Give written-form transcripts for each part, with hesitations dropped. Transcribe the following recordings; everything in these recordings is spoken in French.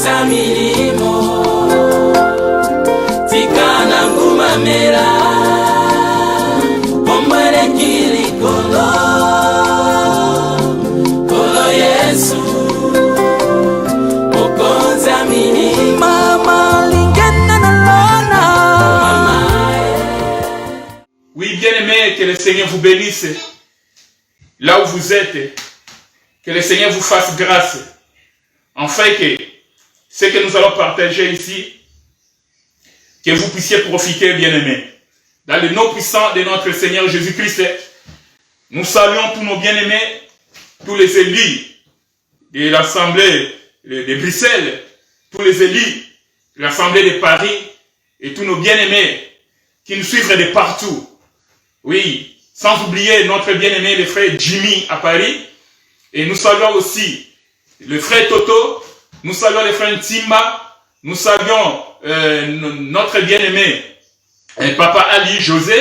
Mokonza milimo Tikana ngumamela Omwele kilikolo Kolo Yesu Mokonza milimo Mama lingena na lona Mama. Oui, bien-aimés, que le Seigneur vous bénisse là où vous êtes. Que le Seigneur vous fasse grâce. Enfin que ce que nous allons partager ici, que vous puissiez profiter, bien-aimés. Dans le nom puissant de notre Seigneur Jésus-Christ, nous saluons tous nos bien-aimés, tous les élus de l'Assemblée de Bruxelles, tous les élus de l'Assemblée de Paris et tous nos bien-aimés qui nous suivent de partout. Oui, sans oublier notre bien-aimé le frère Jimmy à Paris. Et nous saluons aussi le frère Toto, nous saluons le frère Timba, nous saluons notre bien-aimé Papa Ali José,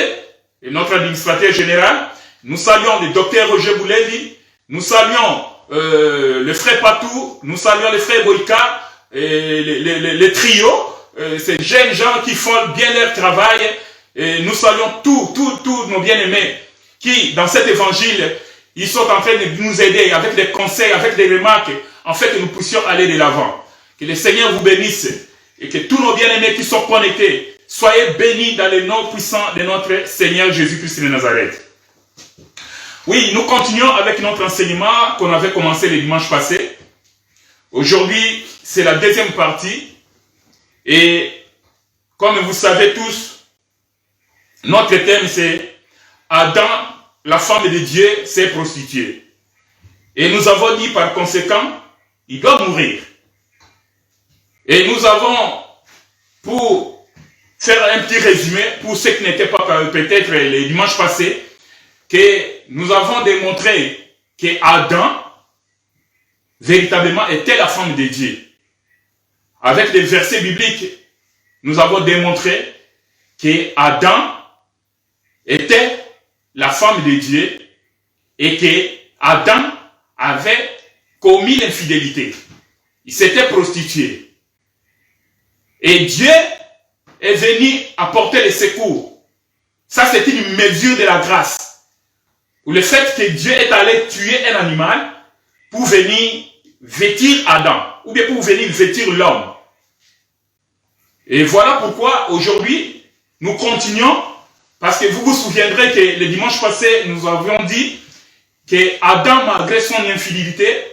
et notre administrateur général. Nous saluons le docteur Roger Bouleli, nous saluons le frère Patou, nous saluons le frère Boïka, et le trio, ces jeunes gens qui font bien leur travail. Et nous saluons tous nos bien-aimés qui, dans cet évangile, ils sont en train de nous aider avec des conseils, avec des remarques, en fait que nous puissions aller de l'avant. Que le Seigneur vous bénisse et que tous nos bien-aimés qui sont connectés, soyez bénis dans le nom puissant de notre Seigneur Jésus-Christ de Nazareth. Oui, nous continuons avec notre enseignement qu'on avait commencé le dimanche passé. Aujourd'hui, c'est la deuxième partie. Et comme vous savez tous, notre thème c'est Adam, la femme de Dieu, s'est prostituée. Et nous avons dit par conséquent, il doit mourir. Et nous avons, pour faire un petit résumé, pour ceux qui n'étaient pas peut-être les dimanches passés, que nous avons démontré que Adam, véritablement, était la femme de Dieu. Avec des versets bibliques, nous avons démontré que Adam était la femme de Dieu et que Adam avait commis l'infidélité. Il s'était prostitué. Et Dieu est venu apporter le secours. Ça, c'est une mesure de la grâce. Ou le fait que Dieu est allé tuer un animal pour venir vêtir Adam, ou bien pour venir vêtir l'homme. Et voilà pourquoi aujourd'hui, nous continuons, parce que vous vous souviendrez que le dimanche passé, nous avions dit que Adam, malgré son infidélité,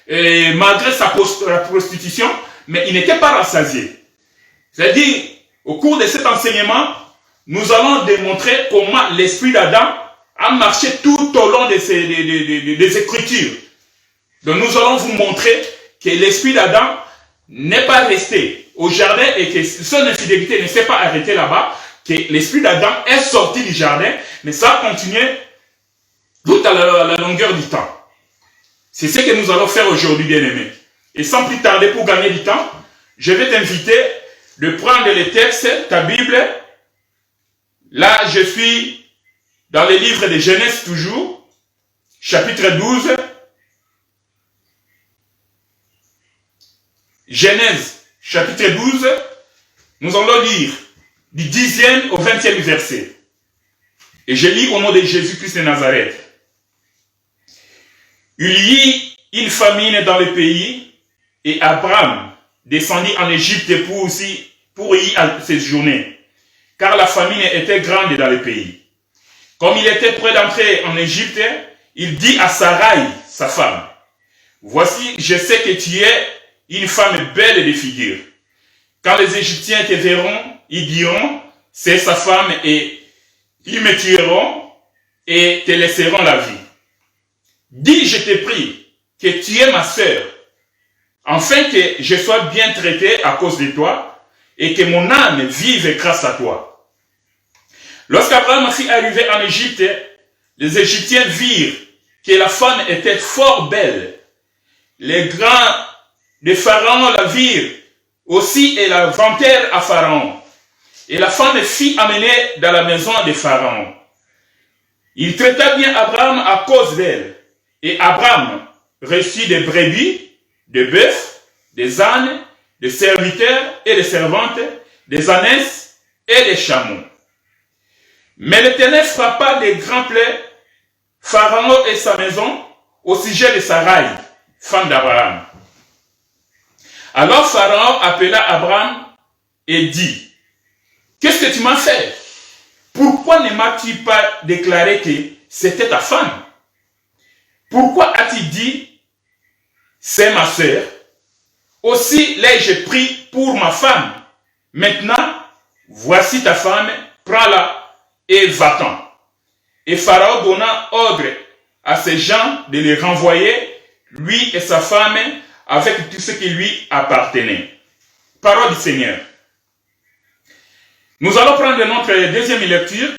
et malgré sa prostitution, mais il n'était pas rassasié. C'est-à-dire, au cours de cet enseignement, nous allons démontrer comment l'esprit d'Adam a marché tout au long des Écritures. Donc nous allons vous montrer que l'esprit d'Adam n'est pas resté au jardin et que son infidélité ne s'est pas arrêtée là-bas, que l'esprit d'Adam est sorti du jardin, mais ça a continué tout à la longueur du temps. C'est ce que nous allons faire aujourd'hui, bien-aimés. Et sans plus tarder, pour gagner du temps, je vais t'inviter de prendre les textes, ta Bible. Là, je suis dans le livre de Genèse toujours, chapitre 12. Genèse, chapitre 12, nous allons lire du 10e au 20e verset. Et je lis au nom de Jésus-Christ de Nazareth. Il y eut une famine dans le pays, et Abraham descendit en Égypte pour y séjourner, car la famine était grande dans le pays. Comme il était près d'entrer en Égypte, il dit à Sarai, sa femme, « Voici, je sais que tu es une femme belle de figure. Quand les Égyptiens te verront, ils diront, c'est sa femme, et ils me tueront et te laisseront la vie. Dis, je te prie, que tu es ma sœur, afin que je sois bien traité à cause de toi, et que mon âme vive grâce à toi. » Lorsqu'Abraham fut arrivé en Égypte, les Égyptiens virent que la femme était fort belle. Les grands de Pharaon la virent aussi et la vantèrent à Pharaon. Et la femme fut amenée dans la maison de Pharaon. Il traita bien Abraham à cause d'elle. Et Abraham reçut des brebis, des bœufs, des ânes, des serviteurs et des servantes, des ânesses et des chameaux. Mais l'Éternel frappa des grands plaies Pharaon et sa maison au sujet de Sarai, femme d'Abraham. Alors Pharaon appela Abraham et dit, « Qu'est-ce que tu m'as fait? Pourquoi ne m'as-tu pas déclaré que c'était ta femme? Pourquoi as-tu dit, c'est ma sœur? Aussi l'ai-je pris pour ma femme. Maintenant, voici ta femme, prends-la et va-t'en. » Et Pharaon donna ordre à ses gens de les renvoyer, lui et sa femme, avec tout ce qui lui appartenait. Parole du Seigneur. Nous allons prendre notre deuxième lecture.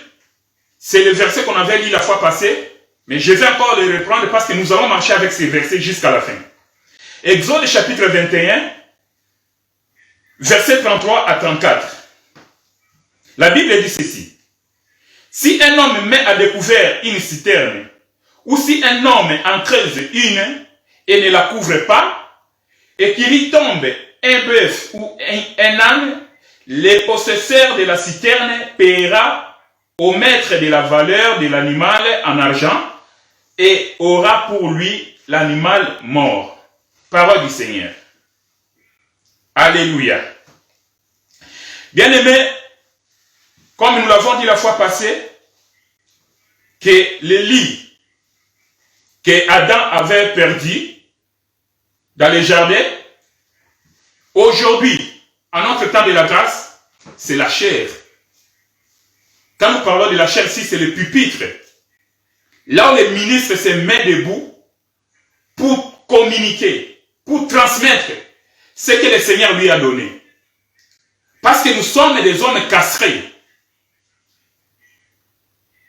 C'est le verset qu'on avait lu la fois passée, mais je vais encore le reprendre parce que nous allons marcher avec ces versets jusqu'à la fin. Exode chapitre 21, versets 33 à 34. La Bible dit ceci. Si un homme met à découvert une citerne, ou si un homme en creuse une et ne la couvre pas, et qu'il y tombe un bœuf ou un âne, le possesseur de la citerne paiera au maître de la valeur de l'animal en argent et aura pour lui l'animal mort. Parole du Seigneur. Alléluia. Bien-aimés, comme nous l'avons dit la fois passée, que le lit que Adam avait perdu dans les jardins, aujourd'hui, en notre temps de la grâce, c'est la chair. Quand nous parlons de la chair ici, c'est le pupitre. Là où les ministres se mettent debout pour communiquer, pour transmettre ce que le Seigneur lui a donné. Parce que nous sommes des hommes castrés.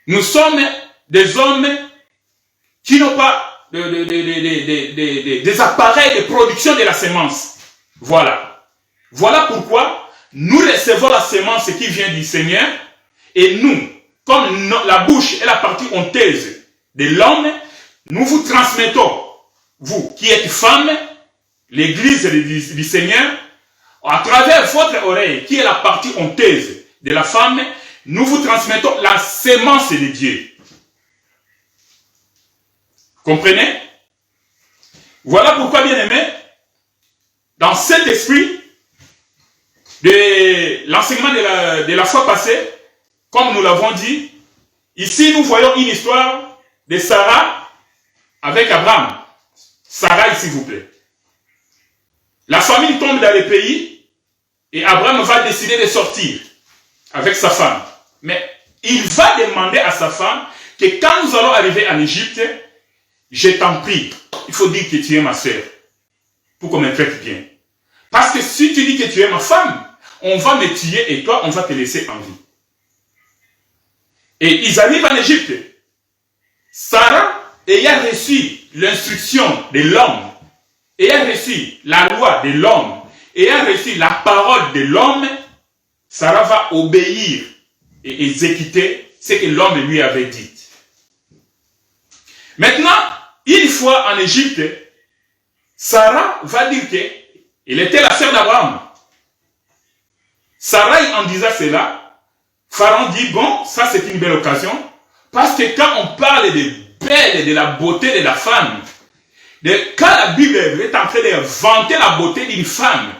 Nous sommes des hommes qui n'ont pas des appareils de production de la semence. Voilà. Voilà pourquoi nous recevons la semence qui vient du Seigneur et nous, comme la bouche est la partie honteuse de l'homme, nous vous transmettons, vous qui êtes femmes, l'église du Seigneur, à travers votre oreille qui est la partie honteuse de la femme, nous vous transmettons la sémence de Dieu. Comprenez? Voilà pourquoi, bien aimé, dans cet esprit de l'enseignement de la fois passée, comme nous l'avons dit, ici nous voyons une histoire de Sarah avec Abraham. Sarah, s'il vous plaît. La famille tombe dans le pays et Abraham va décider de sortir avec sa femme. Mais il va demander à sa femme que quand nous allons arriver en Égypte, je t'en prie, il faut dire que tu es ma sœur pour qu'on me traite bien. Parce que si tu dis que tu es ma femme, on va me tuer et toi, on va te laisser en vie. Et ils arrivent en Égypte. Sarah, ayant reçu l'instruction de l'homme, ayant reçu la loi de l'homme, ayant reçu la parole de l'homme, Sarah va obéir et exécuter ce que l'homme lui avait dit. Maintenant, une fois en Égypte, Sarah va dire qu'elle était la sœur d'Abraham. Sarah, en disant cela, Pharaon dit, bon, ça c'est une belle occasion, parce que quand on parle de belle, de la beauté de la femme, quand la Bible est en train de vanter la beauté d'une femme,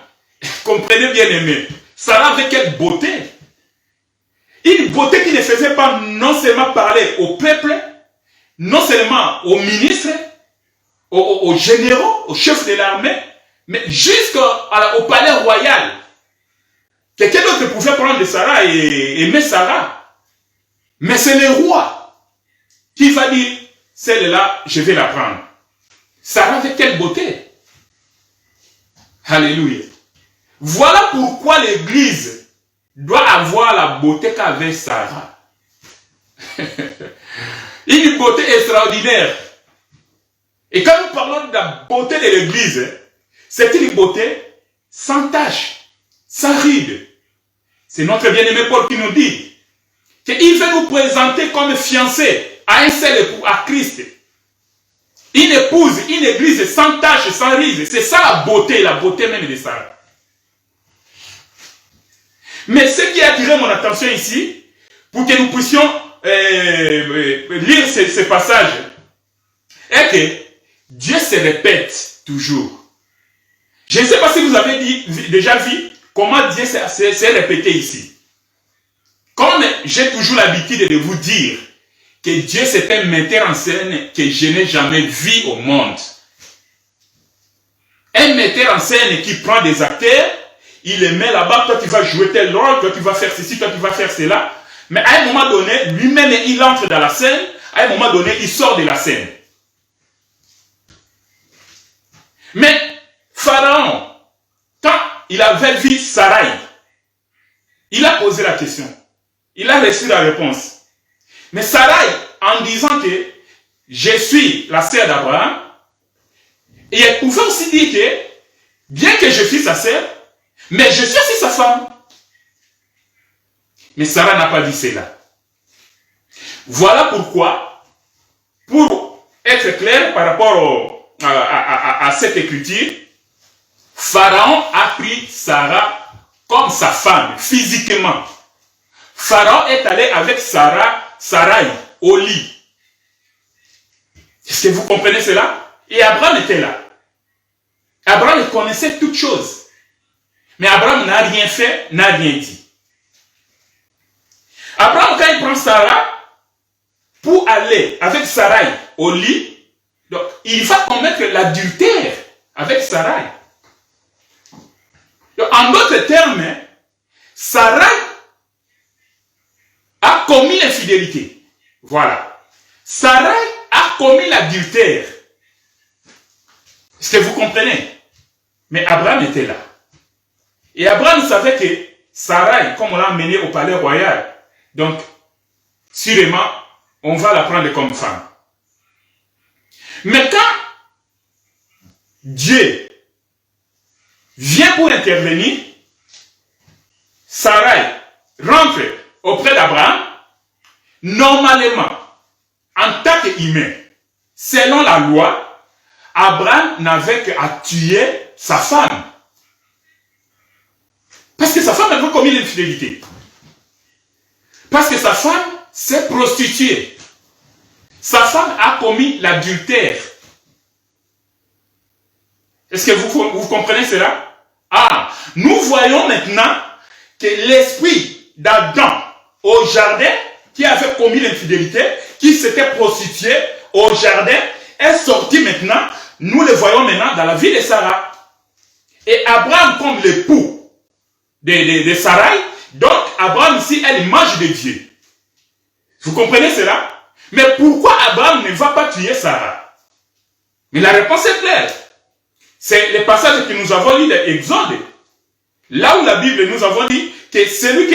comprenez bien aimé, Sarah avait quelle beauté? Une beauté qui ne faisait pas non seulement parler au peuple, non seulement aux ministres, aux généraux, aux chefs de l'armée, mais jusqu'au palais royal. Quelqu'un d'autre pouvait prendre Sarah et aimer Sarah. Mais c'est le roi qui va dire, celle-là, je vais la prendre. Sarah avait quelle beauté. Alléluia. Voilà pourquoi l'église doit avoir la beauté qu'avait Sarah. Une beauté extraordinaire. Et quand nous parlons de la beauté de l'église, c'est une beauté sans tache, sans ride. C'est notre bien-aimé Paul qui nous dit qu'il veut nous présenter comme fiancés à un seul époux, à Christ. Une épouse, une église sans tache, sans ride. C'est ça la beauté même de Sarah. Mais ce qui a attiré mon attention ici, pour que nous puissions lire ce passage, est que Dieu se répète toujours. Je ne sais pas si vous avez déjà vu comment Dieu s'est répété ici. Comme j'ai toujours l'habitude de vous dire que Dieu c'est un metteur en scène que je n'ai jamais vu au monde. Un metteur en scène qui prend des acteurs, il les met là-bas, toi tu vas jouer tel rôle, toi tu vas faire ceci, toi tu vas faire cela. Mais à un moment donné, lui-même il entre dans la scène, à un moment donné il sort de la scène. Mais Pharaon, quand il avait vu Sarai, il a posé la question. Il a reçu la réponse. Mais Sarai, en disant que je suis la sœur d'Abraham, et elle pouvait aussi dire que, bien que je suis sa sœur, mais je suis aussi sa femme. Mais Sarah n'a pas dit cela. Voilà pourquoi, pour être clair par rapport à cette écriture, Pharaon a pris Sarah comme sa femme, physiquement. Pharaon est allé avec Sarai au lit. Est-ce que vous comprenez cela? Et Abraham était là. Abraham connaissait toutes choses. Mais Abraham n'a rien fait, n'a rien dit. Abraham, quand il prend Sarah, pour aller avec Sarai au lit, donc, il va commettre l'adultère avec Sarai. Donc, en d'autres termes, Sarai a commis l'infidélité. Voilà. Sarai a commis l'adultère. Est-ce que vous comprenez? Mais Abraham était là. Et Abraham savait que Sarai, comme on l'a emmené au palais royal, donc, sûrement, on va la prendre comme femme. Mais quand Dieu vient pour intervenir, Sarai rentre auprès d'Abraham, normalement, en tant qu'humain, selon la loi, Abraham n'avait qu'à tuer sa femme. Parce que sa femme avait commis l'infidélité. Parce que sa femme s'est prostituée. Sa femme a commis l'adultère. Est-ce que vous comprenez cela? Ah, nous voyons maintenant que l'esprit d'Adam au jardin, qui avait commis l'infidélité, qui s'était prostitué au jardin, est sorti maintenant. Nous le voyons maintenant dans la vie de Sarah. Et Abraham, comme l'époux de Sarai, donc Abraham ici est l'image de Dieu. Vous comprenez cela? Mais pourquoi Abraham ne va pas tuer Sarah? Mais la réponse est claire. C'est le passage que nous avons lu de Exode. Là où la Bible nous avons dit que celui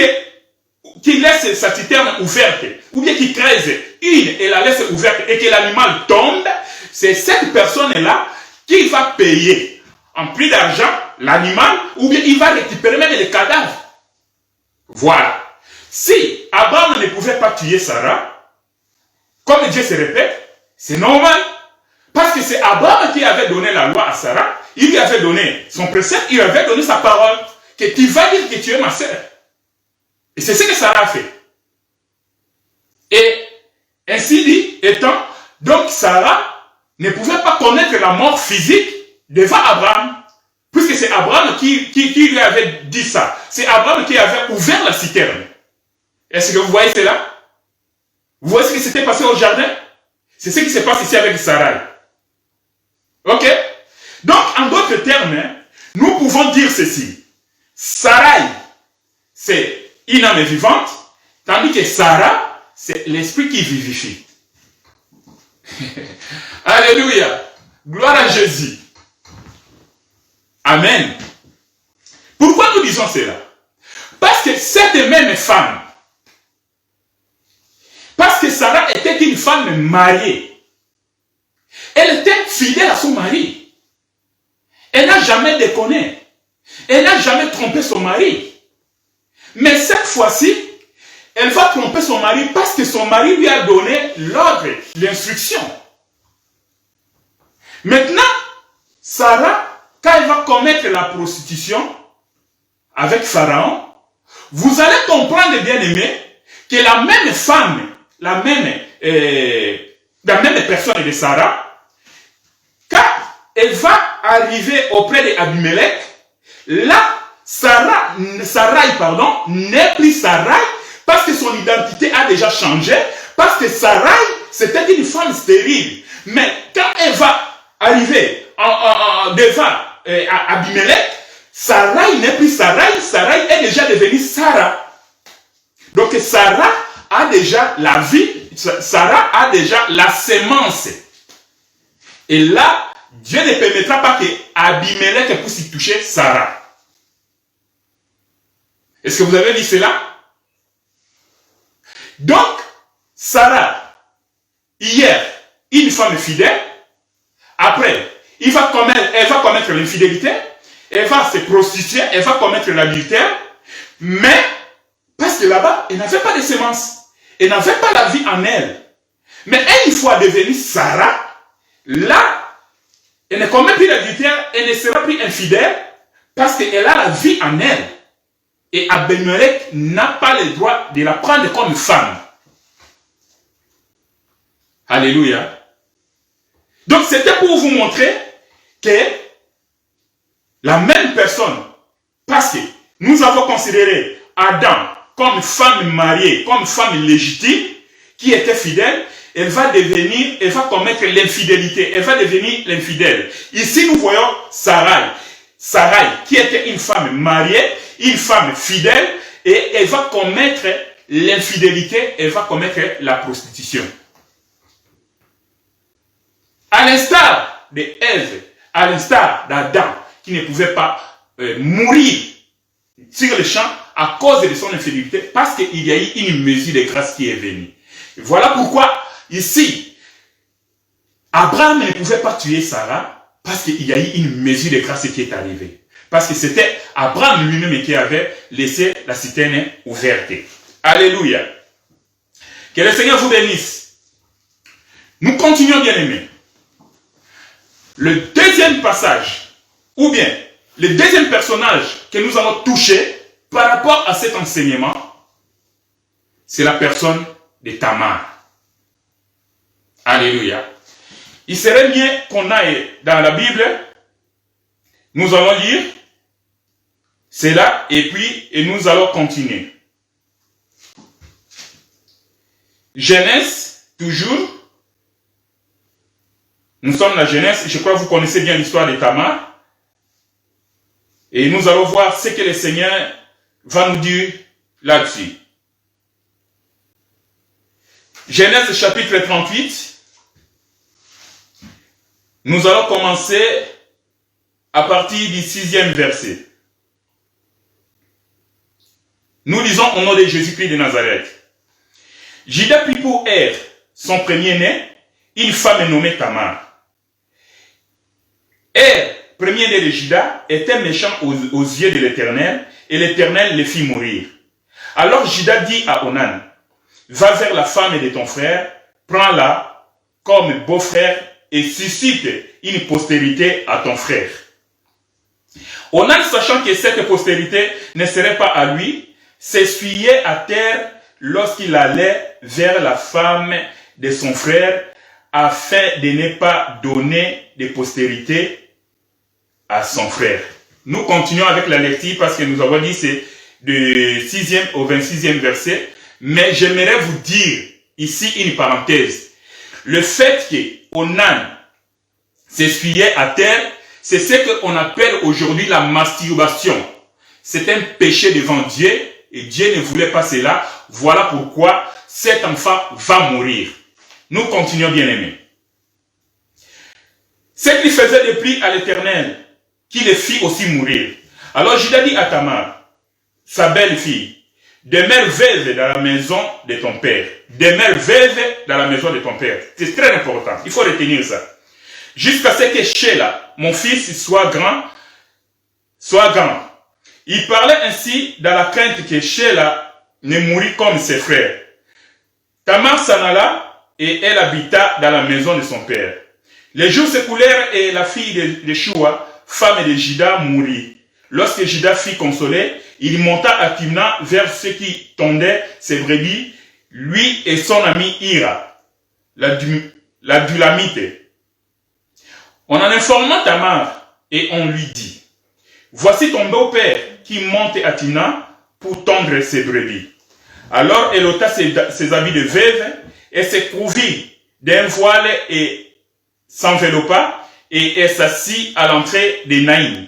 qui laisse sa citerne ouverte, ou bien qui creuse une et la laisse ouverte et que l'animal tombe, c'est cette personne-là qui va payer en prix d'argent l'animal, ou bien il va récupérer même les cadavres. Voilà. Si Abraham ne pouvait pas tuer Sarah, comme Dieu se répète, c'est normal. Parce que c'est Abraham qui avait donné la loi à Sarah, il lui avait donné son précepte, il lui avait donné sa parole, que tu vas dire que tu es ma sœur. Et c'est ce que Sarah a fait. Et ainsi dit, étant, donc Sarah ne pouvait pas connaître la mort physique devant Abraham, puisque c'est Abraham qui lui avait dit ça. C'est Abraham qui avait ouvert la citerne. Est-ce que vous voyez cela? Vous voyez ce qui s'était passé au jardin? C'est ce qui se passe ici avec Sarai. Ok? Donc, en d'autres termes, nous pouvons dire ceci. Sarai, c'est une âme vivante, tandis que Sarah, c'est l'esprit qui vivifie. Alléluia. Gloire à Jésus. Amen. Pourquoi nous disons cela? Parce que cette même femme, parce que Sarah était une femme mariée, elle était fidèle à son mari. Elle n'a jamais déconné. Elle n'a jamais trompé son mari. Mais cette fois-ci, elle va tromper son mari parce que son mari lui a donné l'ordre, l'instruction. Maintenant, Sarah, quand elle va commettre la prostitution avec Pharaon, vous allez comprendre, bien aimé, que la même femme, la même personne de Sarah, quand elle va arriver auprès d'Abimelech, là, Sarai, n'est plus Sarai, parce que son identité a déjà changé, parce que Sarai, c'était une femme stérile. Mais quand elle va arriver devant Abimelech, Sarai n'est plus Sarai, Sarai est déjà devenue Sarah. Donc Sarah a déjà la vie, Sarah a déjà la sémence. Et là, Dieu ne permettra pas que Abimelech puisse y toucher Sarah. Est-ce que vous avez vu cela? Donc, Sarah, hier, une femme fidèle, après, elle va commettre l'infidélité, elle va se prostituer, elle va commettre l'adultère, mais, parce que là-bas, elle n'avait pas de sémence, elle n'avait pas la vie en elle. Mais une fois devenue Sarah, là, elle ne commet plus l'adultère, elle ne sera plus infidèle, parce qu'elle a la vie en elle. Et Abimelech n'a pas le droit de la prendre comme femme. Alléluia. Donc c'était pour vous montrer que la même personne, parce que nous avons considéré Adam comme femme mariée, comme femme légitime, qui était fidèle, elle va commettre l'infidélité, elle va devenir l'infidèle. Ici nous voyons Sarai, qui était une femme mariée, une femme fidèle, et elle va commettre l'infidélité, elle va commettre la prostitution. À l'instar d'Ève, à l'instar d'Adam, qui ne pouvait pas mourir sur le champ à cause de son infidélité, parce qu'il y a eu une mesure de grâce qui est venue. Voilà pourquoi, ici, Abraham ne pouvait pas tuer Sarah, parce qu'il y a eu une mesure de grâce qui est arrivée. Parce que c'était Abraham lui-même qui avait laissé la citerne ouverte. Alléluia. Que le Seigneur vous bénisse. Nous continuons, bien aimés. Le deuxième passage, ou bien le deuxième personnage que nous allons toucher par rapport à cet enseignement, c'est la personne de Tamar. Alléluia. Il serait mieux qu'on aille dans la Bible. Nous allons lire cela et nous allons continuer. Genèse, toujours. Nous sommes la Genèse, je crois que vous connaissez bien l'histoire de Tamar. Et nous allons voir ce que le Seigneur va nous dire là-dessus. Genèse chapitre 38. Nous allons commencer à partir du 6e verset. Nous lisons au nom de Jésus-Christ de Nazareth. Juda prit pour Er, son premier-né, une femme nommée Tamar. Er, premier-né de Juda, était méchant aux yeux de l'Éternel, et l'Éternel le fit mourir. Alors Juda dit à Onan, va vers la femme de ton frère, prends-la comme beau-frère et suscite une postérité à ton frère. Onan, sachant que cette postérité ne serait pas à lui, s'essuyait à terre lorsqu'il allait vers la femme de son frère, afin de ne pas donner de postérité à son frère. Nous continuons avec la lecture parce que nous avons dit c'est du 6e au 26e verset, mais j'aimerais vous dire ici une parenthèse. Le fait que Onan s'essuyait à terre, c'est ce qu'on appelle aujourd'hui la masturbation. C'est un péché devant Dieu et Dieu ne voulait pas cela. Voilà pourquoi cet enfant va mourir. Nous continuons, bien aimés. Ce qui faisait dépris à l'Éternel, qui le fit aussi mourir. Alors Juda dit à Tamar, sa belle-fille, demeure veuve dans la maison de ton père. Demeure veuve dans la maison de ton père. C'est très important. Il faut retenir ça. Jusqu'à ce que Sheila, mon fils, soit grand. Il parlait ainsi dans la crainte que Sheila ne mourût comme ses frères. Tamar s'en alla et elle habita dans la maison de son père. Les jours s'écoulèrent et la fille de Shua, femme de Jida, mourut. Lorsque Jida fut consolé, il monta à Timna vers ceux qui tondaient ses brebis, lui et son ami Ira, la Dulamite. On en informa Tamar et on lui dit, voici ton beau-père qui monte à Timna pour tondre ses brebis. Alors elle ôta ses habits de veuve et se couvrit d'un voile et s'enveloppa et elle s'assit à l'entrée de Naïm,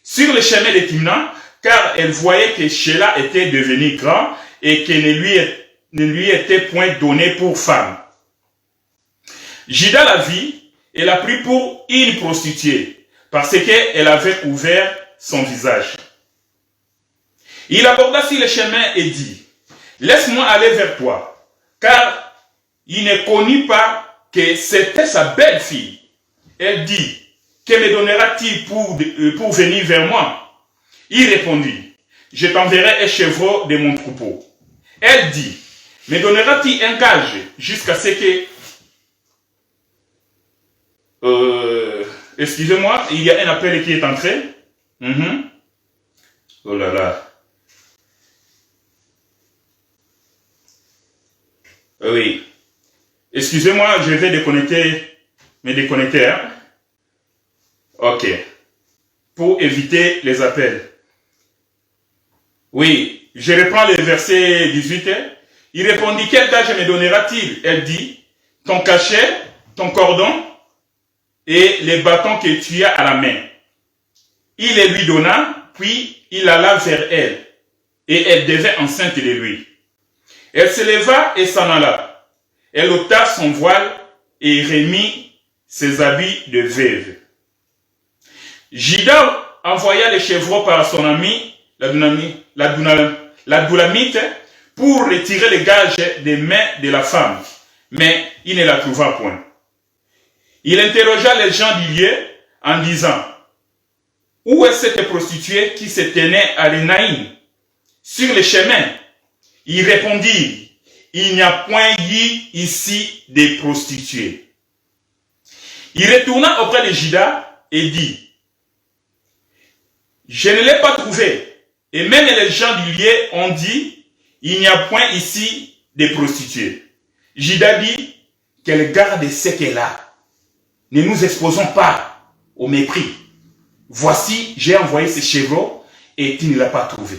sur le chemin de Timna, car elle voyait que Sheila était devenu grand et que ne lui était point donné pour femme. Jida la vit et l'a pris pour une prostituée, parce qu'elle avait couvert son visage. Il aborda sur le chemin et dit, laisse-moi aller vers toi, car il ne connut pas que c'était sa belle-fille. Elle dit, que me donnera-t-il pour venir vers moi? Il répondit, je t'enverrai un chevreau de mon troupeau. Elle dit, me donnera-t-il un gage jusqu'à ce que... excusez-moi, il y a un appel qui est entré. Oh là là. Oui. Excusez-moi, je vais me déconnecter. Hein? Ok. Pour éviter les appels. Oui, je reprends le verset 18. Il répondit, quel gage me donnera-t-il? Elle dit, ton cachet, ton cordon et les bâtons que tu as à la main. Il les lui donna, puis il alla vers elle. Et elle devint enceinte de lui. Elle se leva et s'en alla. Elle ôta son voile et remit ses habits de veuve. Jida envoya les chevreaux par son ami, la Dulamite, pour retirer les gages des mains de la femme, mais il ne la trouva point. Il interrogea les gens du lieu en disant, où est cette prostituée qui se tenait à Renaïm, sur le chemin? Ils répondirent, il n'y a point eu ici de prostituées. Il retourna auprès de Jida et dit, je ne l'ai pas trouvée. Et même les gens du lieu ont dit, il n'y a point ici de prostituées. Jida dit, qu'elle garde ce qu'elle a. Ne nous exposons pas au mépris. Voici, j'ai envoyé ces chevreaux et tu ne l'as pas trouvé.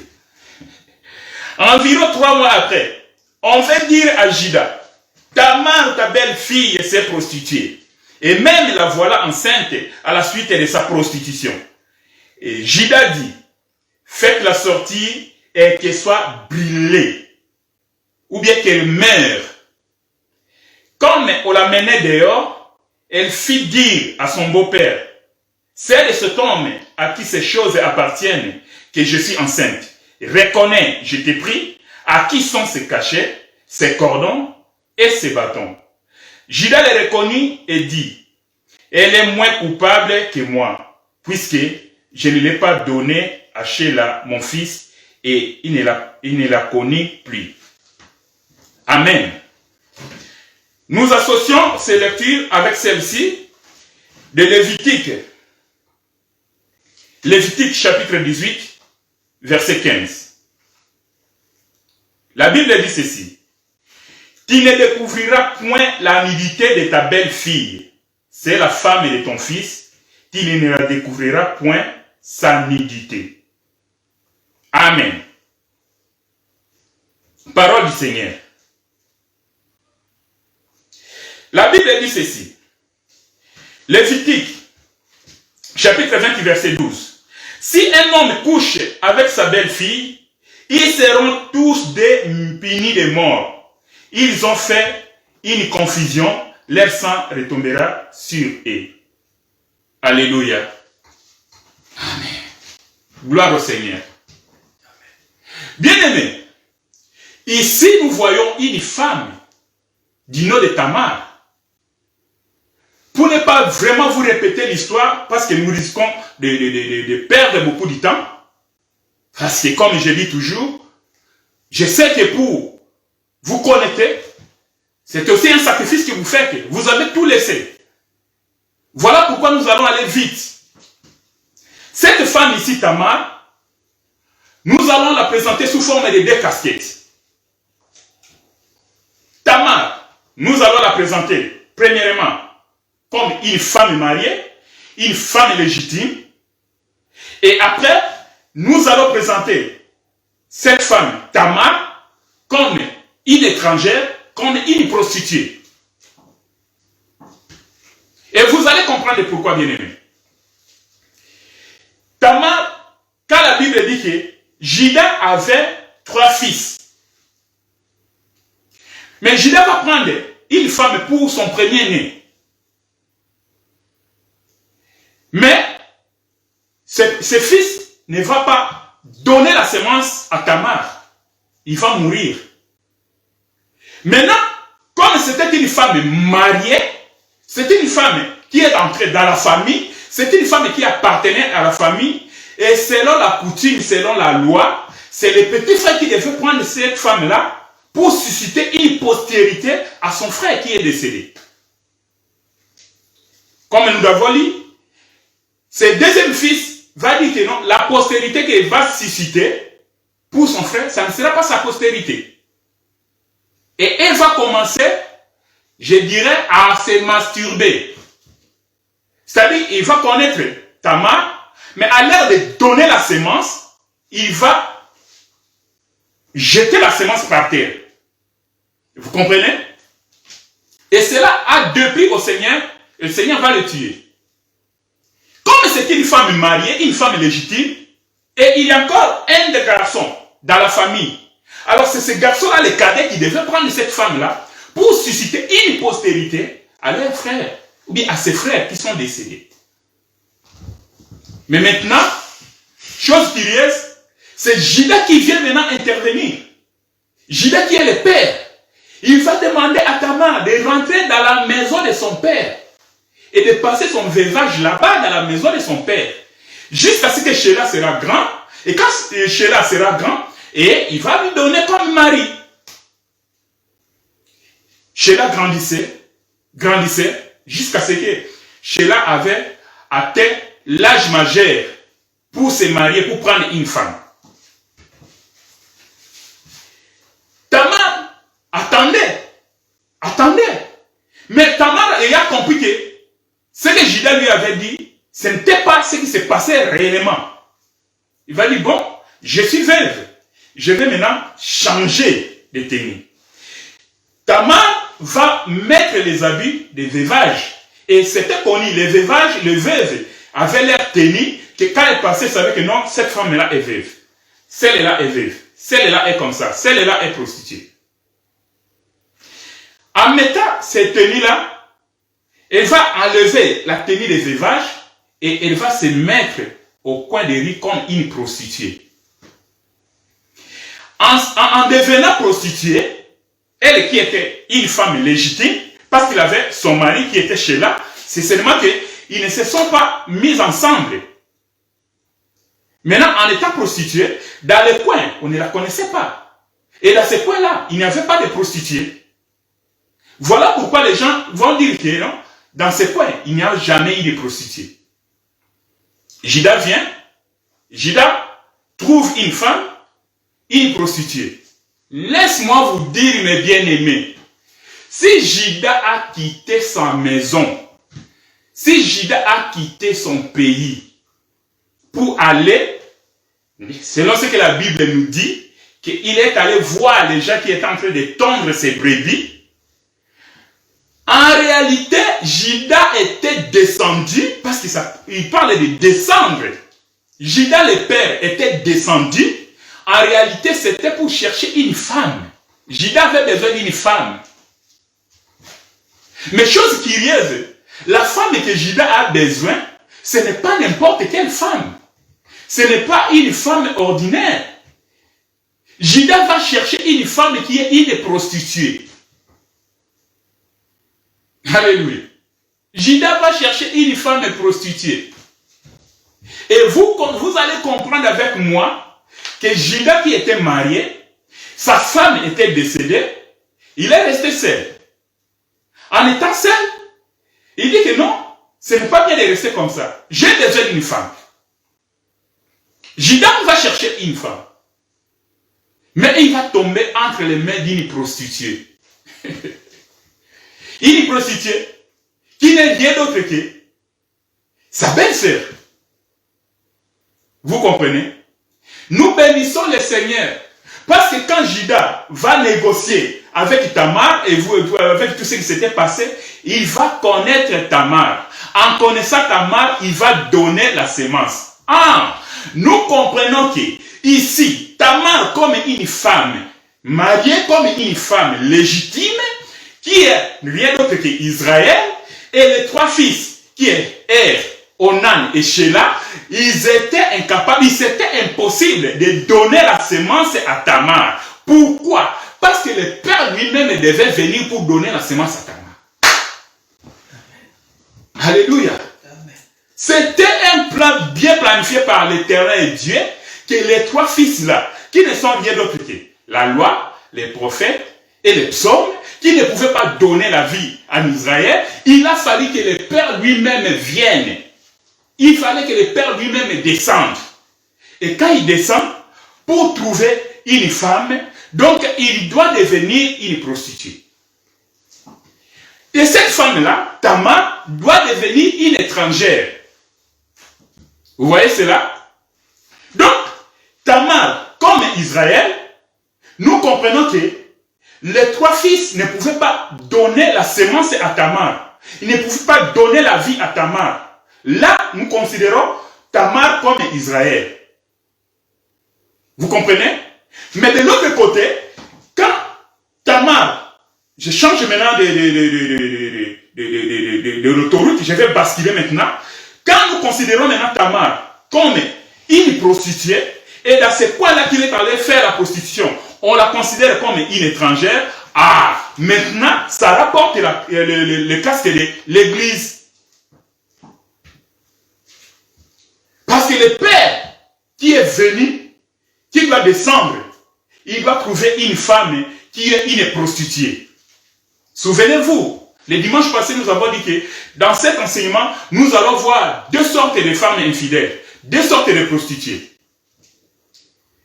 Environ 3 mois après, on va dire à Jida, Tamar, ta belle-fille, s'est prostituée. Et même la voilà enceinte à la suite de sa prostitution. Et Jida dit, faites-la sortir et qu'elle soit brûlée. Ou bien qu'elle meure. Comme on la menait dehors, elle fit dire à son beau-père, c'est de cet homme à qui ces choses appartiennent que je suis enceinte. Reconnais, je t'ai pris, à qui sont ces cachets, ces cordons et ces bâtons. Jida les reconnut et dit, elle est moins coupable que moi, puisque je ne l'ai pas donné à Sheila, mon fils, et il ne la connaît plus. Amen. Nous associons ces lectures avec celle-ci de Lévitique. Lévitique chapitre 18, verset 15. La Bible dit ceci. Tu ne découvriras point la nudité de ta belle-fille. C'est la femme de ton fils. Tu ne la découvriras point sa nudité. Amen. Parole du Seigneur. La Bible dit ceci. Lévitique, chapitre 20, verset 12. Si un homme couche avec sa belle-fille, ils seront tous punis de mort. Ils ont fait une confusion, leur sang retombera sur eux. Alléluia. Amen. Gloire au Seigneur. Bien-aimés, ici nous voyons une femme du nom de Tamar. Pour ne pas vraiment vous répéter l'histoire, parce que nous risquons de perdre beaucoup de temps, parce que comme je dis toujours, je sais que pour vous connecter, c'est aussi un sacrifice que vous faites. Vous avez tout laissé. Voilà pourquoi nous allons aller vite. Cette femme ici, Tamar, nous allons la présenter sous forme de 2 casquettes. Tamar, nous allons la présenter, premièrement, comme une femme mariée, une femme légitime. Et après, nous allons présenter cette femme, Tamar, comme une étrangère, comme une prostituée. Et vous allez comprendre pourquoi, bien-aimé. Tamar, quand la Bible dit que Juda avait 3 fils. Mais Juda va prendre une femme pour son premier-né. Mais ce fils ne va pas donner la semence à Tamar. Il va mourir. Maintenant, comme c'était une femme mariée, c'était une femme qui est entrée dans la famille, c'est une femme qui appartenait à la famille, et selon la coutume, selon la loi, c'est le petit frère qui devait prendre cette femme-là pour susciter une postérité à son frère qui est décédé. Comme nous l'avons lu, ce deuxième fils va dire que non, la postérité qu'il va susciter pour son frère, ça ne sera pas sa postérité. Et elle va commencer, je dirais, à se masturber. C'est-à-dire, il va connaître Tamar, mais à l'heure de donner la semence, il va jeter la semence par terre. Vous comprenez? Et cela a depuis au Seigneur, et le Seigneur va le tuer. Comme c'est une femme mariée, une femme légitime, et il y a encore un des garçons dans la famille. Alors c'est ce garçon-là, le cadet, qui devait prendre cette femme-là pour susciter une postérité à leurs frères, ou bien à ses frères qui sont décédés. Mais maintenant, chose curieuse, c'est Juda qui vient maintenant intervenir. Juda qui est le père. Il va demander à Tamar de rentrer dans la maison de son père et de passer son veuvage là-bas dans la maison de son père. Jusqu'à ce que Sheila sera grand. Et quand Sheila sera grand, et il va lui donner comme mari. Sheila grandissait jusqu'à ce que Sheila avait atteint l'âge majeur pour se marier, pour prendre une femme. Tamar attendait. Mais Tamar ayant compris que ce que Juda lui avait dit, ce n'était pas ce qui se passait réellement. Il va dire, bon, je suis veuve. Je vais maintenant changer de tenue. Tamar va mettre les habits de veuvage. Et c'était connu, les veuvages, les veuves avaient l'air tenue que quand elle passait, elle savait que non, cette femme-là est veuve. Celle-là est veuve. Celle-là est comme ça. Celle-là est prostituée. En mettant cette tenue-là, elle va enlever la tenue des veuvages et elle va se mettre au coin de rue comme une prostituée. En devenant prostituée, elle qui était une femme légitime, parce qu'il avait son mari qui était Sheila, c'est seulement qu'ils ne se sont pas mis ensemble. Maintenant, en étant prostituée, dans les coins, on ne la connaissait pas. Et dans ces coins-là, il n'y avait pas de prostituées. Voilà pourquoi les gens vont dire que non, dans ces coins, il n'y a jamais eu de prostituées. Juda vient, Juda trouve une femme, une prostituée. Laisse-moi vous dire, mes bien-aimés, si Juda a quitté sa maison, si Juda a quitté son pays pour aller, selon ce que la Bible nous dit, qu'il est allé voir les gens qui étaient en train de tondre ses brebis, en réalité, Juda était descendu, parce qu'il parle de descendre. Juda le père était descendu. En réalité, c'était pour chercher une femme. Juda avait besoin d'une femme. Mais chose curieuse, la femme que Juda a besoin, ce n'est pas n'importe quelle femme. Ce n'est pas une femme ordinaire. Juda va chercher une femme qui est une prostituée. Alléluia. Juda va chercher une femme prostituée. Et vous allez comprendre avec moi que Juda qui était marié, sa femme était décédée, il est resté seul. En étant seul, il dit que non, ce n'est pas bien de rester comme ça. J'ai besoin d'une femme. Judas va chercher une femme. Mais il va tomber entre les mains d'une prostituée. Une prostituée qui n'est rien d'autre que sa belle-sœur. Vous comprenez? Nous bénissons le Seigneur. Parce que quand Judas va négocier avec Tamar, et avec tout ce qui s'était passé, il va connaître Tamar. En connaissant Tamar, il va donner la sémence. Nous comprenons que ici, Tamar comme une femme, mariée comme une femme légitime, qui est rien d'autre qu'Israël, et les trois fils, qui est Er, Onan et Sheila, ils étaient incapables, il était impossible de donner la sémence à Tamar. Pourquoi? Parce que le père lui-même devait venir pour donner la sémence à Tamar. Alléluia. C'était un plan bien planifié par l'Éternel Dieu, que les trois fils-là, qui ne sont rien d'autre que la loi, les prophètes et les psaumes, qui ne pouvaient pas donner la vie à Israël, il a fallu que le Père lui-même vienne. Il fallait que le Père lui-même descende. Et quand il descend, pour trouver une femme, donc il doit devenir une prostituée. Et cette femme-là, Tamar, doit devenir une étrangère. Vous voyez cela? Donc, Tamar, comme Israël, nous comprenons que les trois fils ne pouvaient pas donner la sémence à Tamar. Ils ne pouvaient pas donner la vie à Tamar. Là, nous considérons Tamar comme Israël. Vous comprenez? Mais de l'autre côté, quand Tamar, je change maintenant de l'autoroute, je vais basculer maintenant. Quand nous considérons maintenant Tamar comme une prostituée, et dans ce point-là qu'il est allé faire la prostitution, on la considère comme une étrangère. Maintenant, ça rapporte le casque de l'Église. Parce que le Père qui est venu, qui doit descendre, il doit trouver une femme qui est une prostituée. Souvenez-vous, le dimanche passé, nous avons dit que dans cet enseignement, nous allons voir deux sortes de femmes infidèles, deux sortes de prostituées.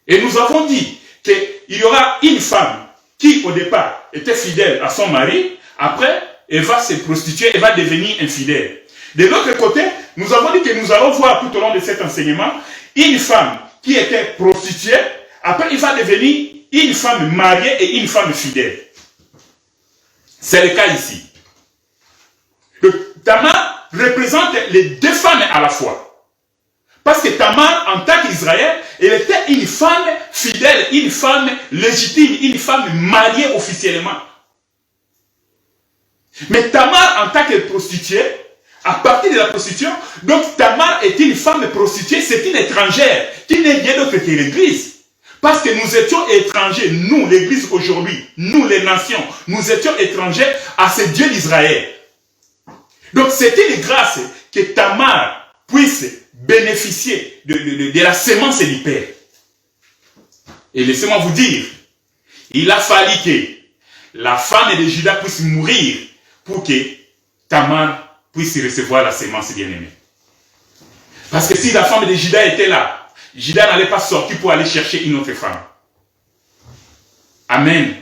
Et nous avons dit qu'il y aura une femme qui, au départ, était fidèle à son mari, après, elle va se prostituer, elle va devenir infidèle. De l'autre côté, nous avons dit que nous allons voir tout au long de cet enseignement une femme qui était prostituée, après il va devenir une femme mariée et une femme fidèle. C'est le cas ici. Tamar représente les deux femmes à la fois. Parce que Tamar, en tant qu'Israël, elle était une femme fidèle, une femme légitime, une femme mariée officiellement. Mais Tamar, en tant que prostituée, à partir de la prostitution, donc Tamar est une femme prostituée, c'est une étrangère, qui n'est rien d'autre que l'Église. Parce que nous étions étrangers, nous, l'Église aujourd'hui, nous, les nations, nous étions étrangers à ce Dieu d'Israël. Donc c'est une grâce que Tamar puisse bénéficier de la sémence du Père. Et laissez-moi vous dire, il a fallu que la femme de Judas puisse mourir pour que Tamar puisse recevoir la sémence bien-aimée. Parce que si la femme de Judas était là, Judas n'allait pas sortir pour aller chercher une autre femme. Amen.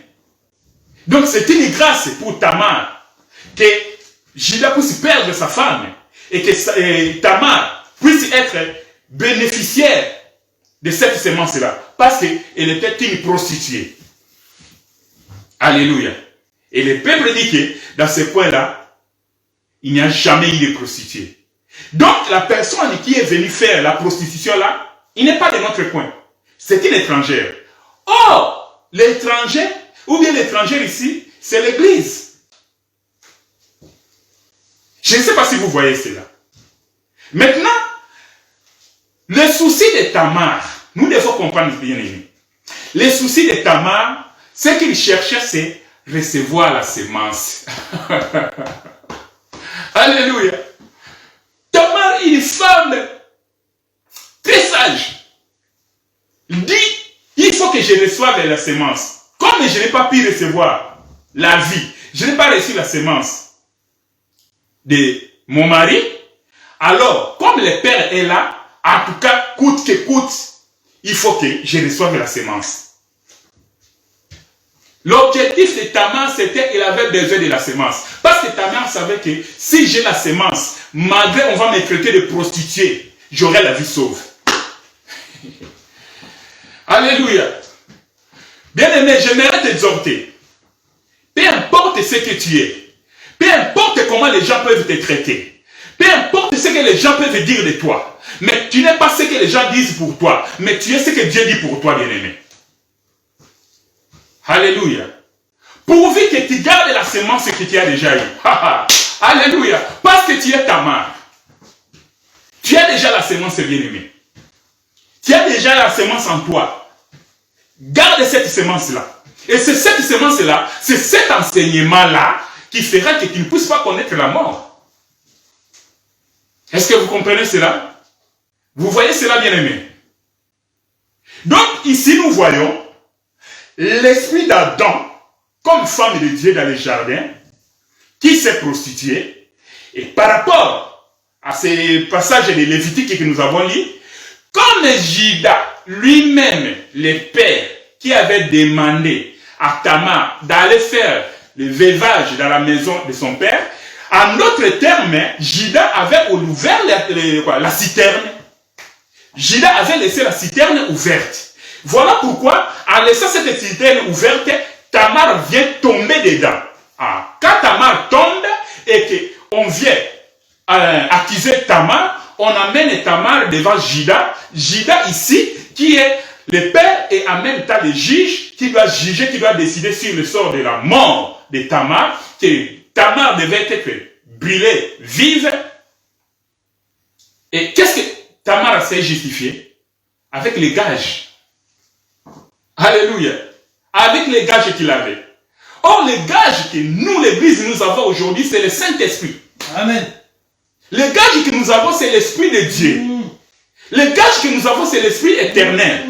Donc c'est une grâce pour Tamar que Judas puisse perdre sa femme et que Tamar puisse être bénéficiaire de cette sémence-là. Parce qu'elle était une prostituée. Alléluia. Et le peuple dit que dans ce point-là, il n'y a jamais eu de prostituée. Donc la personne qui est venue faire la prostitution là, il n'est pas de notre coin. C'est une étrangère. Or, l'étranger, ou bien l'étranger ici, c'est l'Église. Je ne sais pas si vous voyez cela. Maintenant, le souci de Tamar, nous devons comprendre bien aimé. Le souci de Tamar, ce qu'il cherchait, c'est recevoir la sémence. Alléluia. Tamar, une femme très sage, dit, il faut que je reçoive la sémence. Comme je n'ai pas pu recevoir la vie, je n'ai pas reçu la sémence de mon mari, Alors, comme le Père est là, en tout cas, coûte que coûte, il faut que je reçoive la sémence. L'objectif de Tamar, c'était qu'il avait besoin de la sémence. Parce que Tamar savait que si j'ai la sémence, malgré on va me traiter de prostituée, j'aurai la vie sauve. Alléluia. Bien-aimé, j'aimerais t'exhorter. Peu importe ce que tu es, peu importe comment les gens peuvent te traiter, peu importe ce que les gens peuvent dire de toi, mais tu n'es pas ce que les gens disent pour toi, mais tu es ce que Dieu dit pour toi, bien-aimé. Alléluia. Pourvu que tu gardes la sémence que tu as déjà eue. Alléluia. Parce que tu es Tamar. Tu as déjà la sémence, bien-aimé. Tu as déjà la sémence en toi. Garde cette sémence-là. Et c'est cette sémence-là, c'est cet enseignement-là qui fera que tu ne puisses pas connaître la mort. Est-ce que vous comprenez cela? Vous voyez cela, bien-aimé? Donc, ici, nous voyons l'esprit d'Adam, comme femme de Dieu dans le jardin, qui s'est prostituée. Et par rapport à ces passages de Lévitique que nous avons lus, comme Judas lui-même, le père, qui avait demandé à Tamar d'aller faire le veuvage dans la maison de son père, en d'autres termes, Judas avait ouvert la citerne. Judas avait laissé la citerne ouverte. Voilà pourquoi, en laissant cette citerne ouverte, Tamar vient tomber dedans. Ah, quand Tamar tombe et qu'on vient accuser Tamar, on amène Tamar devant Judas. Judas ici, qui est le père et en même temps le juge, qui doit juger, qui doit décider sur le sort de la mort de Tamar, que Tamar devait être brûlée vive. Et qu'est-ce que Tamar s'est justifié? Avec les gages. Alléluia. Avec les gages qu'il avait. Or, les gages que nous, l'Église, nous avons aujourd'hui, c'est le Saint-Esprit. Amen. Les gages que nous avons, c'est l'Esprit de Dieu. Les gages que nous avons, c'est l'Esprit éternel.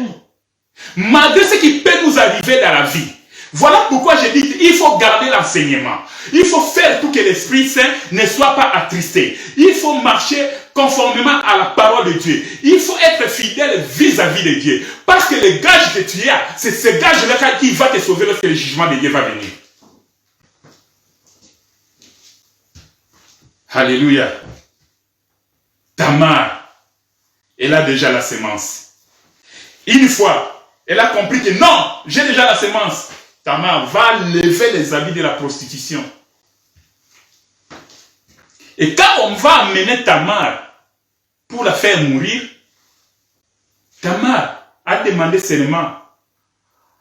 Malgré ce qui peut nous arriver dans la vie. Voilà pourquoi je dis qu'il faut garder l'enseignement. Il faut faire pour que l'Esprit Saint ne soit pas attristé. Il faut marcher conformément à la parole de Dieu. Il faut être fidèle vis-à-vis de Dieu. Parce que les gages que tu as, c'est ce gage-là qui va te sauver lorsque le jugement de Dieu va venir. Alléluia. Tamar, elle a déjà la sémence. Une fois, elle a compris que non, j'ai déjà la sémence. Tamar va lever les habits de la prostitution. Et quand on va amener Tamar pour la faire mourir, Tamar a demandé seulement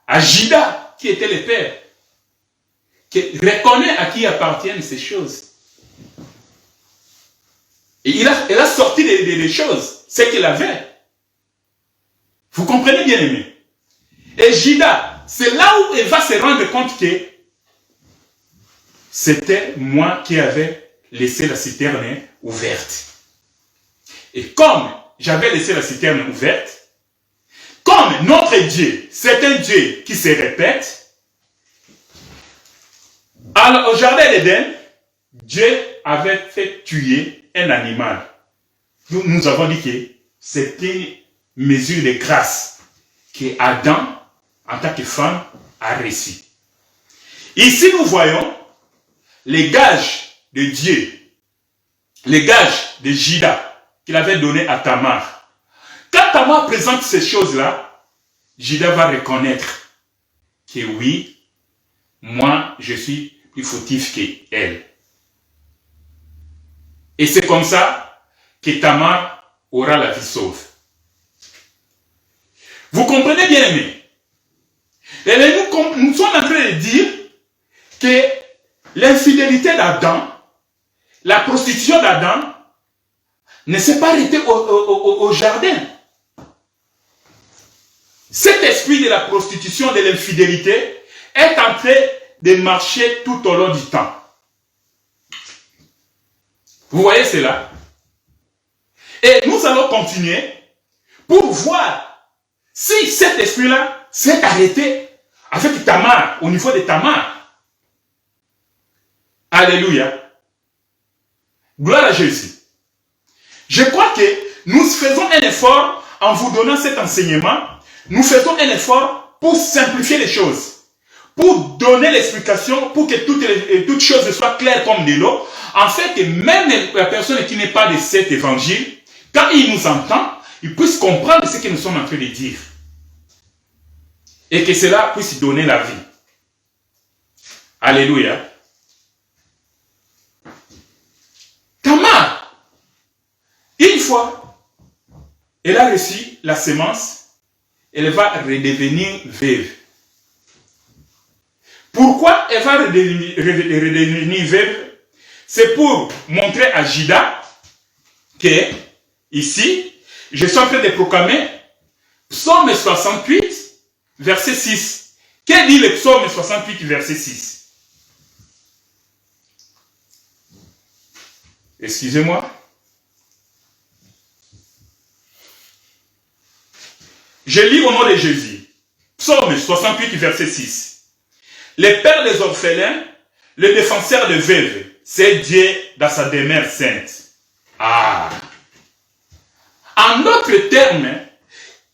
à Judas, qui était le père, qui reconnaît à qui appartiennent ces choses. Et elle a sorti des choses, ce qu'elle avait. Vous comprenez, bien aimé? Et Judas, c'est là où elle va se rendre compte que c'était moi qui avais laissé la citerne ouverte. Et comme j'avais laissé la citerne ouverte, comme notre Dieu, c'est un Dieu qui se répète, alors au jardin d'Éden, Dieu avait fait tuer un animal. Nous avons dit que c'était une mesure de grâce que Adam, en tant que femme, a reçu. Ici, nous voyons les gages de Dieu, les gages de Judas qu'il avait donné à Tamar. Quand Tamar présente ces choses-là, Judas va reconnaître que oui, moi, je suis plus fautif qu'elle. Et c'est comme ça que Tamar aura la vie sauve. Vous comprenez, bien aimé? Et nous sommes en train de dire que l'infidélité d'Adam, la prostitution d'Adam, ne s'est pas arrêtée au jardin. Cet esprit de la prostitution, de l'infidélité, est en train de marcher tout au long du temps. Vous voyez cela? Et nous allons continuer pour voir si cet esprit-là s'est arrêté avec Tamar, au niveau de Tamar. Alléluia. Gloire à Jésus. Je crois que nous faisons un effort en vous donnant cet enseignement. Nous faisons un effort pour simplifier les choses, pour donner l'explication, pour que toutes choses soient claires comme de l'eau. En fait, même la personne qui n'est pas de cet évangile, quand il nous entend, il puisse comprendre ce que nous sommes en train de dire. Et que cela puisse donner la vie. Alléluia. Tamar, une fois, elle a reçu la sémence, elle va redevenir veuve. Pourquoi elle va redevenir veuve? C'est pour montrer à Judas que, ici, je suis en train de proclamer Psaume 68, verset 6. Que dit le Psaume 68, verset 6? Excusez-moi. Je lis au nom de Jésus. Psaume 68, verset 6. Le père des orphelins, le défenseur des veuves, c'est Dieu dans sa demeure sainte. Ah! En d'autres termes,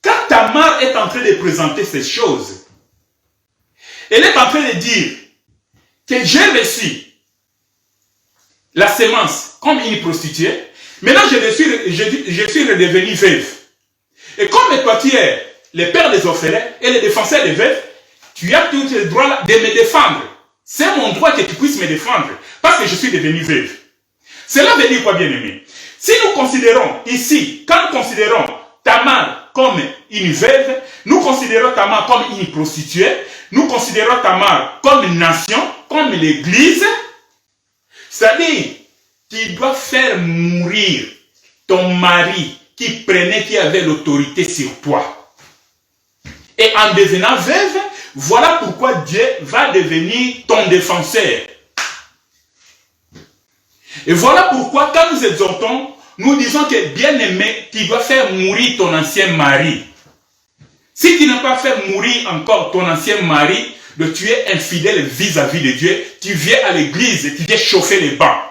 quand Tamar est en train de présenter ces choses, elle est en train de dire que j'ai reçu la sémence comme une prostituée. Maintenant, je suis redevenu veuve. Et comme toi, tu es le père des orphelins et le défenseur des veuves, tu as tout le droit de me défendre. C'est mon droit que tu puisses me défendre parce que je suis devenu veuve. Cela veut dire quoi, bien-aimé? Si nous considérons ici, quand nous considérons Tamar comme une veuve, nous considérons Tamar comme une prostituée, nous considérons Tamar comme une nation, comme l'église, c'est-à-dire, tu dois faire mourir ton mari qui avait l'autorité sur toi. Et en devenant veuve, voilà pourquoi Dieu va devenir ton défenseur. Et voilà pourquoi quand nous exhortons, nous disons que bien-aimé, tu dois faire mourir ton ancien mari. Si tu n'as pas fait mourir encore ton ancien mari, tu es infidèle vis-à-vis de Dieu, tu viens à l'église et tu viens chauffer les bancs.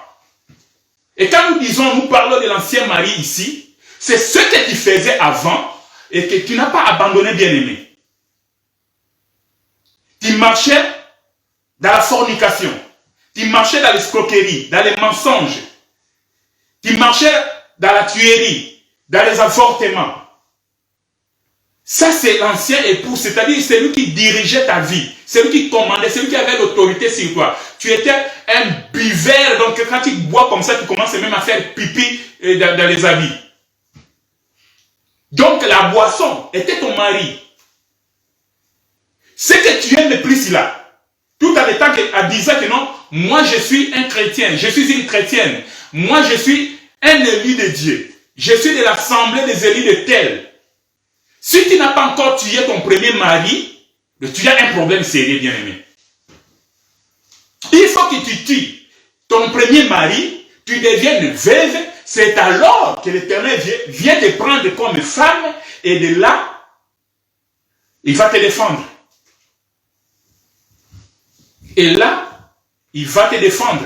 Et quand nous parlons de l'ancien mari ici, c'est ce que tu faisais avant et que tu n'as pas abandonné, bien-aimé. Tu marchais dans la fornication, tu marchais dans l'escroquerie, dans les mensonges, tu marchais dans la tuerie, dans les avortements. Ça, c'est l'ancien époux, c'est-à-dire celui qui dirigeait ta vie, celui qui commandait, celui qui avait l'autorité sur toi. Tu étais un buveur, donc quand tu bois comme ça, tu commences même à faire pipi dans les habits. Donc la boisson était ton mari. Ce que tu aimes le plus là, tout en étant en disant que non, moi je suis un chrétien, je suis une chrétienne, moi je suis un élu de Dieu, je suis de l'assemblée des élus de tel. Si tu n'as pas encore tué ton premier mari, tu as un problème sérieux, bien-aimé. Il faut que tu tues ton premier mari, tu deviennes veuve, c'est alors que l'Éternel vient te prendre comme femme et de là, il va te défendre. Et là, il va te défendre.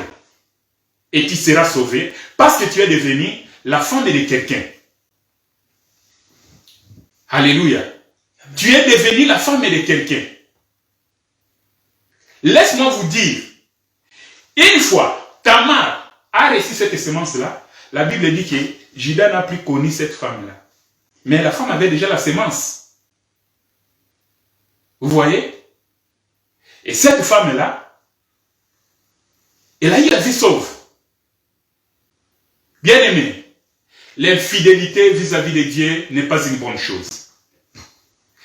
Et tu seras sauvé parce que tu es devenu la femme de quelqu'un. Alléluia. Tu es devenu la femme de quelqu'un. Laisse-moi vous dire, une fois Tamar a reçu cette sémence-là, la Bible dit que Judas n'a plus connu cette femme-là. Mais la femme avait déjà la sémence. Vous voyez? Et cette femme-là, elle a eu la vie sauve. Bien-aimé, l'infidélité vis-à-vis de Dieu n'est pas une bonne chose.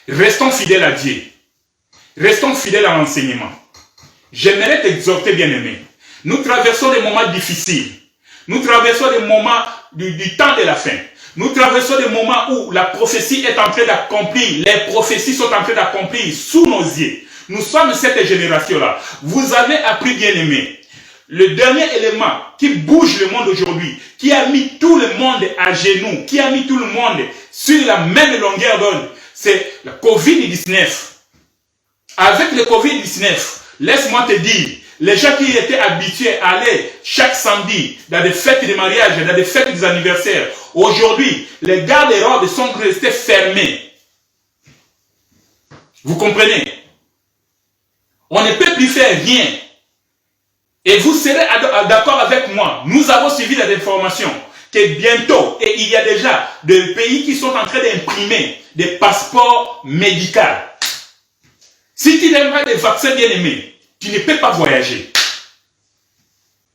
Restons fidèles à Dieu. Restons fidèles à l'enseignement. J'aimerais t'exhorter, bien-aimé. Nous traversons des moments difficiles. Nous traversons des moments du temps de la fin. Nous traversons des moments où la prophétie est en train d'accomplir. Les prophéties sont en train d'accomplir sous nos yeux. Nous sommes cette génération-là. Vous avez appris, bien-aimé. Le dernier élément qui bouge le monde aujourd'hui, qui a mis tout le monde à genoux, qui a mis tout le monde sur la même longueur d'onde, c'est le Covid-19. Avec le Covid-19, laisse-moi te dire, Les gens qui étaient habitués à aller chaque samedi dans des fêtes de mariage, dans des fêtes des anniversaires, aujourd'hui, les garde-robes sont restés fermés. Vous comprenez? On ne peut plus faire rien. Et vous serez d'accord avec moi. Nous avons suivi les informations que bientôt, et il y a déjà des pays qui sont en train d'imprimer des passeports médicaux. Si tu n'as pas de vaccin bien aimé, tu ne peux pas voyager.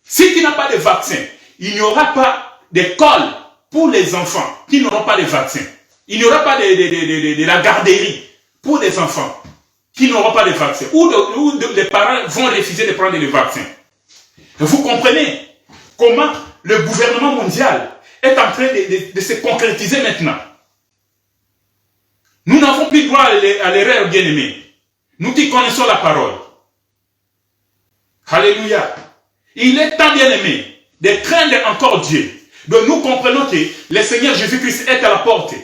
Si tu n'as pas de vaccin, il n'y aura pas d'école pour les enfants qui n'auront pas de vaccin. Il n'y aura pas de la garderie pour les enfants qui n'auront pas de vaccin. Ou les parents vont refuser de prendre le vaccin. Vous comprenez comment le gouvernement mondial est en train de se concrétiser maintenant. Nous n'avons plus droit à l'erreur, bien-aimés. Nous qui connaissons la parole. Alléluia. Il est temps, bien-aimés, de craindre encore Dieu. Donc nous comprenons que le Seigneur Jésus-Christ est à la porte.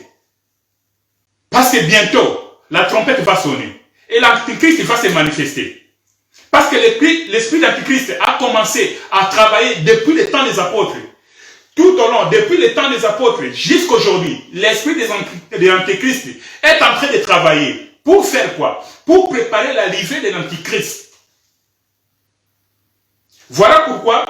Parce que bientôt, la trompette va sonner. Et l'Antichrist va se manifester. Parce que l'esprit d'Antichrist a commencé à travailler depuis le temps des apôtres. Tout au long, depuis le temps des apôtres jusqu'à aujourd'hui, l'esprit de l'Antichrist est en train de travailler. Pour faire quoi? Pour préparer l'arrivée de l'Antichrist. Voilà pourquoi,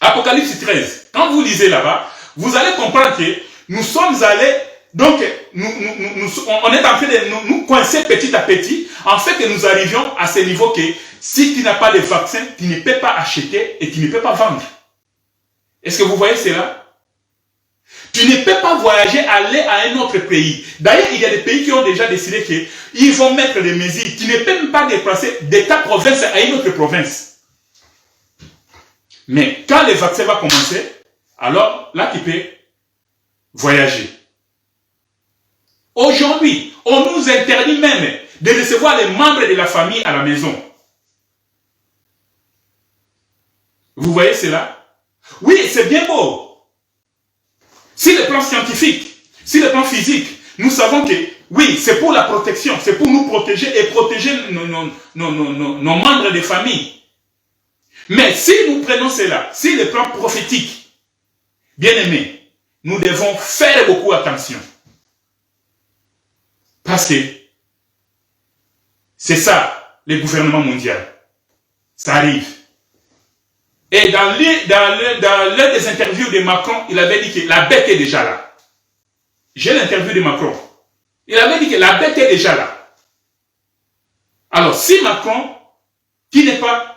Apocalypse 13, quand vous lisez là-bas, vous allez comprendre que nous sommes allés, donc on est en train de nous coincer petit à petit, en fait que nous arrivions à ce niveau que si tu n'as pas de vaccin, tu ne peux pas acheter et tu ne peux pas vendre. Est-ce que vous voyez cela? Tu ne peux pas voyager, aller à un autre pays. D'ailleurs, il y a des pays qui ont déjà décidé qu'ils vont mettre des mesures. Tu ne peux même pas déplacer de ta province à une autre province. Mais quand le vaccin va commencer, alors là, tu peux voyager. Aujourd'hui, on nous interdit même de recevoir les membres de la famille à la maison. Vous voyez cela? Oui, c'est bien beau. Sur le plan scientifique, sur le plan physique, nous savons que, oui, c'est pour la protection, c'est pour nous protéger et protéger nos membres de famille. Mais si nous prenons cela, sur le plan prophétique, bien aimés, nous devons faire beaucoup attention. Parce que c'est ça, le gouvernement mondial. Ça arrive. Et dans l'un des interviews de Macron, il avait dit que la bête est déjà là. J'ai l'interview de Macron. Il avait dit que la bête est déjà là. Alors, si Macron, qui n'est pas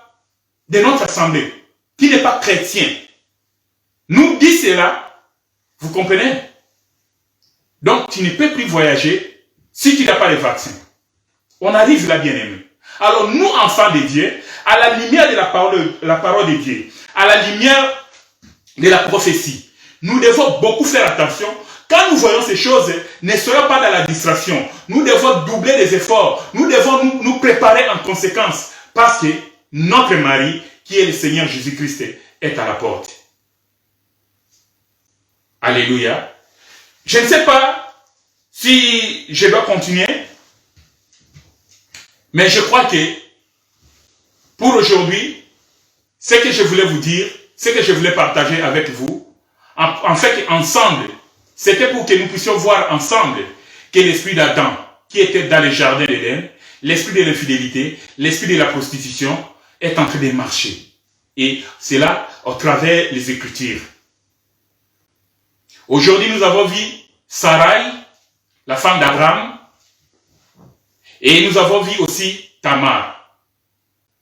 de notre assemblée, qui n'est pas chrétien, nous dit cela, vous comprenez? Donc, tu ne peux plus voyager si tu n'as pas le vaccin. On arrive là, bien aimé. Alors, nous, enfants de Dieu, à la lumière de la parole de Dieu, à la lumière de la prophétie, nous devons beaucoup faire attention. Quand nous voyons ces choses, ne soyons pas dans la distraction. Nous devons doubler les efforts. Nous devons nous préparer en conséquence. Parce que notre mari, qui est le Seigneur Jésus-Christ, est à la porte. Alléluia. Je ne sais pas si je dois continuer. Mais je crois que pour aujourd'hui, ce que je voulais vous dire, ce que je voulais partager avec vous, en fait, ensemble, c'était pour que nous puissions voir ensemble que l'esprit d'Adam, qui était dans le jardin d'Éden, l'esprit de l'infidélité, l'esprit de la prostitution, est en train de marcher. Et c'est là, au travers des Écritures. Aujourd'hui, nous avons vu Sarai, la femme d'Abraham, et nous avons vu aussi Tamar.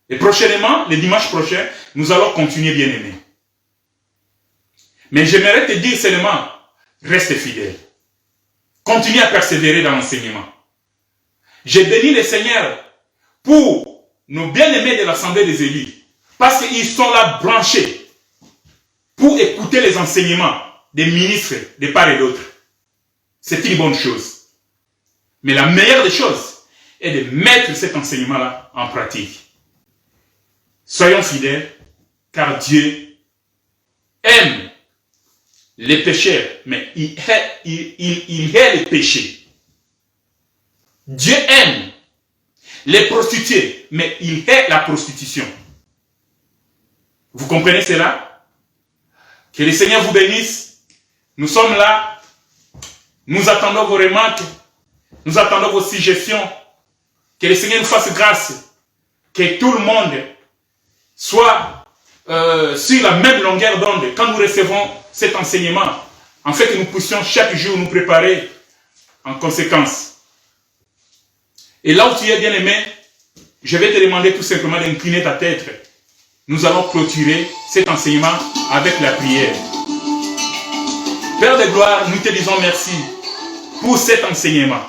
Et prochainement, le dimanche prochain, nous allons continuer, bien aimé. Mais j'aimerais te dire seulement, reste fidèle. Continue à persévérer dans l'enseignement. J'ai béni le Seigneur pour nos bien-aimés de l'Assemblée des élus. Parce qu'ils sont là branchés pour écouter les enseignements des ministres de part et d'autre. C'est une bonne chose. Mais la meilleure des choses est de mettre cet enseignement-là en pratique. Soyons fidèles, car Dieu aime les pécheurs, mais il hait les péchés. Dieu aime les prostituées, mais il hait la prostitution. Vous comprenez cela? Que le Seigneur vous bénisse. Nous sommes là. Nous attendons vos remarques. Nous attendons vos suggestions. Que le Seigneur nous fasse grâce. Que tout le monde soit sur la même longueur d'onde quand nous recevons cet enseignement. En fait, que nous puissions chaque jour nous préparer en conséquence. Et là où tu es bien aimé, je vais te demander tout simplement d'incliner ta tête. Nous allons clôturer cet enseignement avec la prière. Père de gloire, nous te disons merci pour cet enseignement.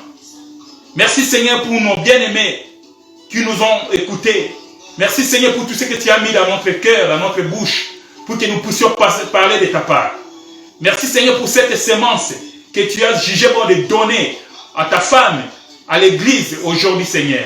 Merci Seigneur pour nos bien-aimés qui nous ont écoutés. Merci Seigneur pour tout ce que tu as mis dans notre cœur, dans notre bouche, pour que nous puissions parler de ta part. Merci Seigneur pour cette semence que tu as jugé bon de donner à ta femme, à l'église aujourd'hui Seigneur.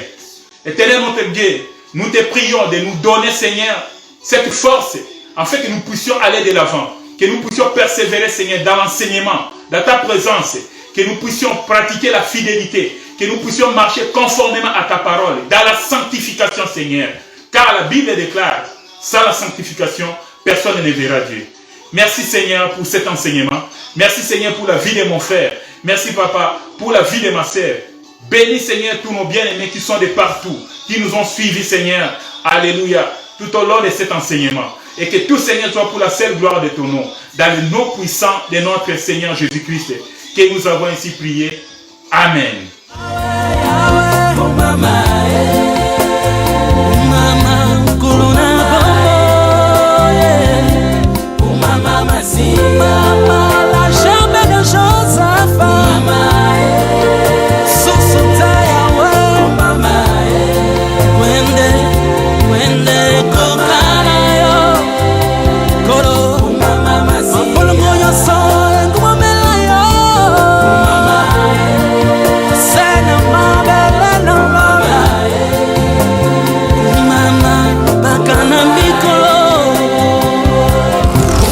Éternel notre Dieu, nous te prions de nous donner Seigneur cette force, afin que nous puissions aller de l'avant, que nous puissions persévérer Seigneur dans l'enseignement, dans ta présence, que nous puissions pratiquer la fidélité, que nous puissions marcher conformément à ta parole, dans la sanctification Seigneur. Car la Bible déclare, sans la sanctification, personne ne verra Dieu. Merci Seigneur pour cet enseignement. Merci Seigneur pour la vie de mon frère. Merci Papa pour la vie de ma sœur. Bénis Seigneur tous nos bien-aimés qui sont de partout, qui nous ont suivis Seigneur. Alléluia. Tout au long de cet enseignement. Et que tout Seigneur soit pour la seule gloire de ton nom. Dans le nom puissant de notre Seigneur Jésus-Christ. Que nous avons ainsi prié. Amen.